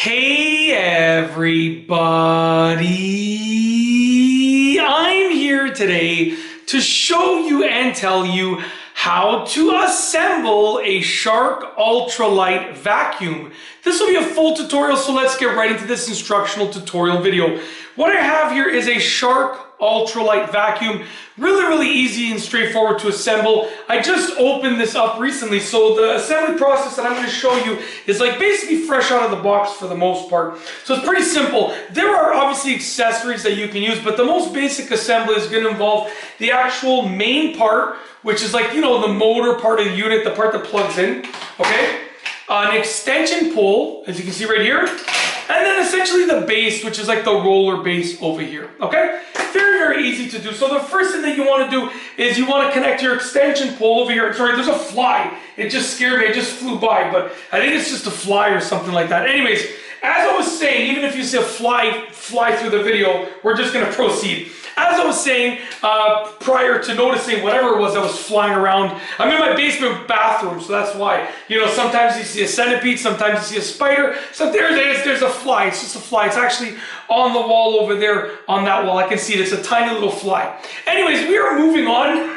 Hey everybody, I'm here today to show you and tell you how to assemble a Shark UltraLight Vacuum. This will be a full tutorial, so let's get right into this instructional tutorial video. What I have here is a Shark UltraLight Vacuum. Really easy and straightforward to assemble. I just opened this up recently, so the assembly process that I'm going to show you is like basically fresh out of the box for the most part. So it's pretty simple. There are obviously accessories that you can use, but the most basic assembly is going to involve the actual main part, which is like, you know, the motor part of the unit, the part that plugs in, okay? An extension pole, as you can see right here, and then essentially the base, which is like the roller base over here, okay? Very easy to do. So the first thing that you want to do is you want to connect your extension pole over here. Sorry, there's a fly. It just scared me. It just flew by, but I think it's just a fly or something like that. Anyways, as I was saying, even if you see a fly through the video, we're just going to proceed. As I was saying, prior to noticing whatever it was that was flying around, I'm in my basement bathroom, so that's why. You know, sometimes you see a centipede, sometimes you see a spider. So there's a fly. It's just a fly. It's actually on the wall over there on that wall. I can see it. It's a tiny little fly. Anyways, we are moving on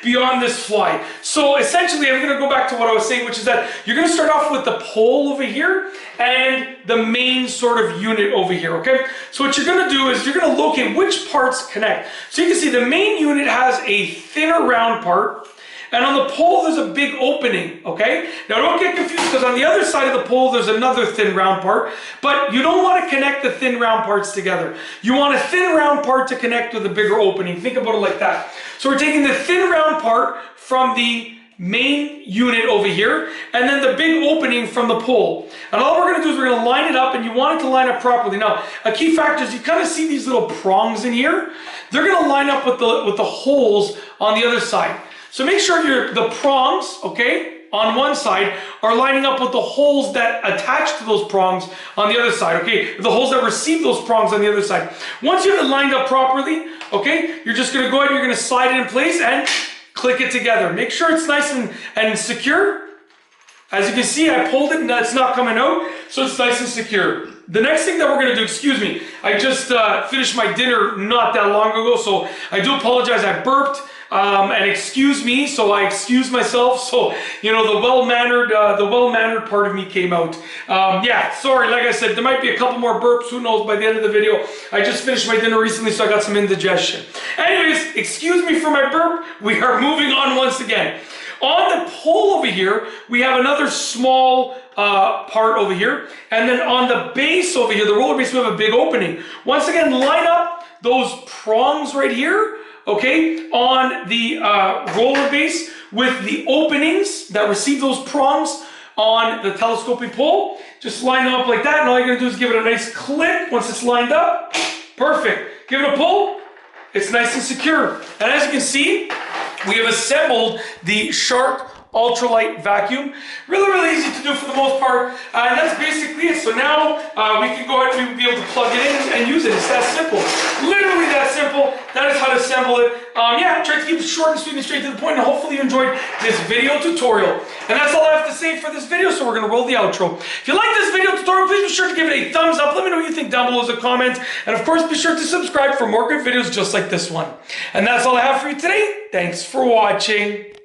beyond this fly. So essentially, I'm going to go back to what I was saying, which is that you're going to start off with the pole over here and the main sort of unit over here, okay? So what you're going to do is you're going to locate which parts connect. So you can see the main unit has a thinner round part, and on the pole there's a big opening, okay? Now don't get confused, because on the other side of the pole there's another thin round part, but you don't want to connect the thin round parts together. You want a thin round part to connect with a bigger opening. Think about it like that. So we're taking the thin round part from the main unit over here, and then the big opening from the pole. And all we're going to do is we're going to line it up, and you want it to line up properly. Now, a key factor is you kind of see these little prongs in here. They're going to line up with the holes on the other side. So make sure the prongs, okay, on one side are lining up with the holes that attach to those prongs on the other side, okay? The holes that receive those prongs on the other side. Once you have it lined up properly, okay, you're just going to go ahead and you're going to slide it in place and click it together. Make sure it's nice and secure. As you can see, I pulled it and it's not coming out, so it's nice and secure. The next thing that we're going to do, excuse me, I just finished my dinner not that long ago, so I do apologize. I burped. And excuse me, so I excuse myself. So, you know, the well-mannered part of me came out. Yeah, sorry, like I said, there might be a couple more burps, who knows, by the end of the video. I just finished my dinner recently, so I got some indigestion. Anyways, excuse me for my burp. We are moving on once again. On the pole over here, we have another small part over here. And then on the base over here, the roller base, we have a big opening. Once again, line up those prongs right here, okay, on the roller base with the openings that receive those prongs on the telescoping pole. Just line them up like that, and all you're going to do is give it a nice click once it's lined up. Perfect. Give it a pull. It's nice and secure. And as you can see, we have assembled the Shark UltraLight Vacuum. Really easy to do for the most part, and that's basically it. So now we can go ahead and be able to plug it in and use it. It's that simple. Literally that simple. That is how to assemble it. Yeah, try to keep it short and sweet and straight to the point, and hopefully you enjoyed this video tutorial. And that's all I have to say for this video, so we're going to roll the outro. If you like this video tutorial, please be sure to give it a thumbs up. Let me know what you think down below as a comment. And of course, be sure to subscribe for more good videos just like this one. And that's all I have for you today. Thanks for watching.